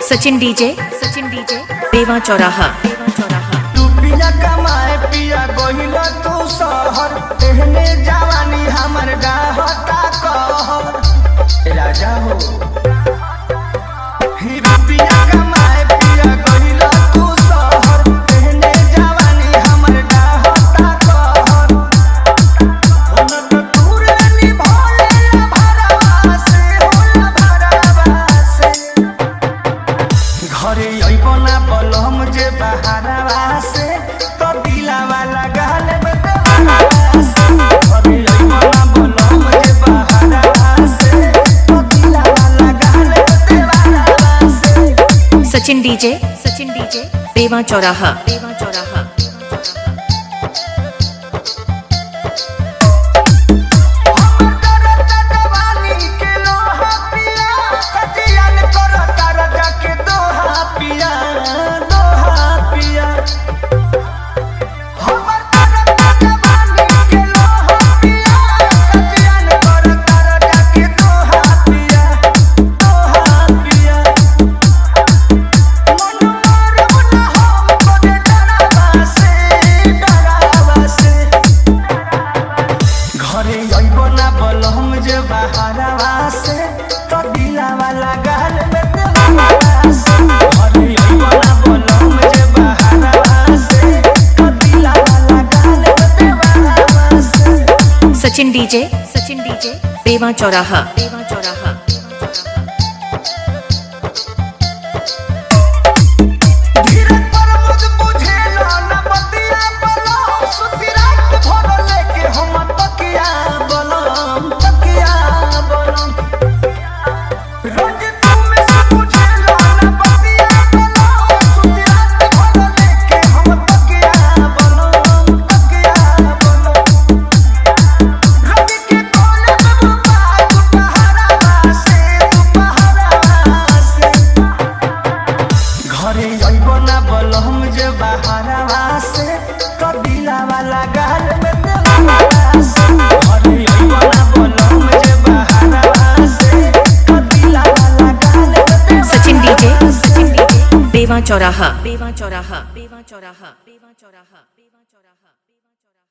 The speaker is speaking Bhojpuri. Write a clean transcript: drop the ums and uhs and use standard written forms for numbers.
सचिन डीजे बेवा चौराहा। तू पिया कमाए पिया गोहिल तू शहर एहने जवानी हमर गाहता कहर राजा हो ही पिया कमाए पिया गोहिल तू शहर एहने जवानी हमर गाहता कहर होन तो दूर निभाले भरवा से होला भरवा से घरे अइबो ना बलम जे बहारवा से तो दिलावा लगाल बदवा से घरे अइबो ना बलम जे बहारवा से तो दिलावा लगाल बदवा से। सचिन डीजे बेवा चौराहा। घरे अइबो ना बलम जे बहारवा से तो दिलावा लगाल बदवा से घरे अइबो ना बलम जे बहारवा से तो दिलावा लगाल बदवा से। सचिन डीजे बेवा चौराहा। घरे अइबो ना बलम जे बहारवा से तो दिलावा लगाल बदवा से घरे अइबो ना बलम जे बहारवा से तो दिलावा लगाल बदवा। सचिन डीजे बेवा चौराहा।